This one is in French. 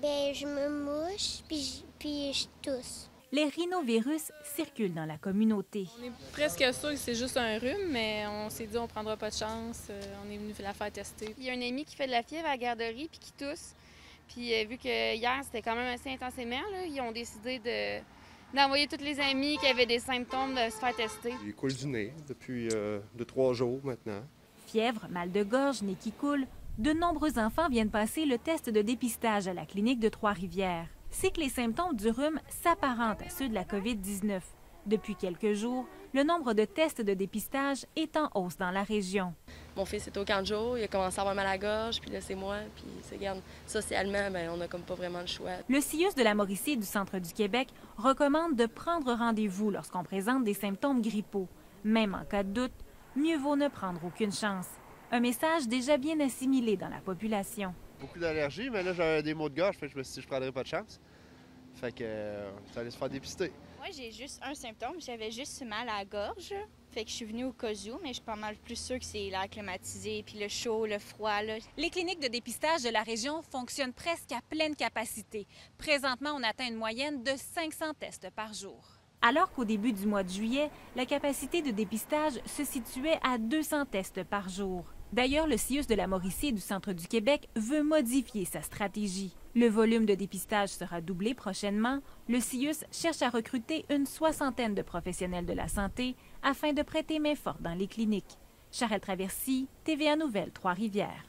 Ben, je me mouche, puis je tousse. Les rhinovirus circulent dans la communauté. On est presque sûr que c'est juste un rhume, mais on s'est dit on prendra pas de chance. On est venu la faire tester. Il y a un ami qui fait de la fièvre à la garderie puis qui tousse. Puis vu que hier, c'était quand même assez intensément, là, ils ont décidé d'envoyer tous les amis qui avaient des symptômes de se faire tester. Il coule du nez depuis 2-3 jours maintenant. Fièvre, mal de gorge, nez qui coule, de nombreux enfants viennent passer le test de dépistage à la clinique de Trois-Rivières. C'est que les symptômes du rhume s'apparentent à ceux de la COVID-19. Depuis quelques jours, le nombre de tests de dépistage est en hausse dans la région. Mon fils est au camp de jour, il a commencé à avoir mal à la gorge, puis là c'est moi, puis regarde, socialement, on n'a comme pas vraiment le choix. Le CIUS de la Mauricie et du centre du Québec recommande de prendre rendez-vous lorsqu'on présente des symptômes grippaux. Même en cas de doute, mieux vaut ne prendre aucune chance. Un message déjà bien assimilé dans la population. Beaucoup d'allergies, mais là j'avais des maux de gorge, fait que je me suis dit je prendrais pas de chance. Fait que ça allait se faire dépister. Moi, j'ai juste un symptôme, j'avais juste mal à la gorge. Fait que je suis venue au cas où, mais je suis pas mal plus sûre que c'est l'air climatisé, puis le chaud, le froid. Là. Les cliniques de dépistage de la région fonctionnent presque à pleine capacité. Présentement, on atteint une moyenne de 500 tests par jour. Alors qu'au début du mois de juillet, la capacité de dépistage se situait à 200 tests par jour. D'ailleurs, le CIUS de la Mauricie et du centre du Québec veut modifier sa stratégie. Le volume de dépistage sera doublé prochainement. Le CIUS cherche à recruter une 60aine de professionnels de la santé afin de prêter main forte dans les cliniques. Charelle Traversy, TVA Nouvelles, Trois-Rivières.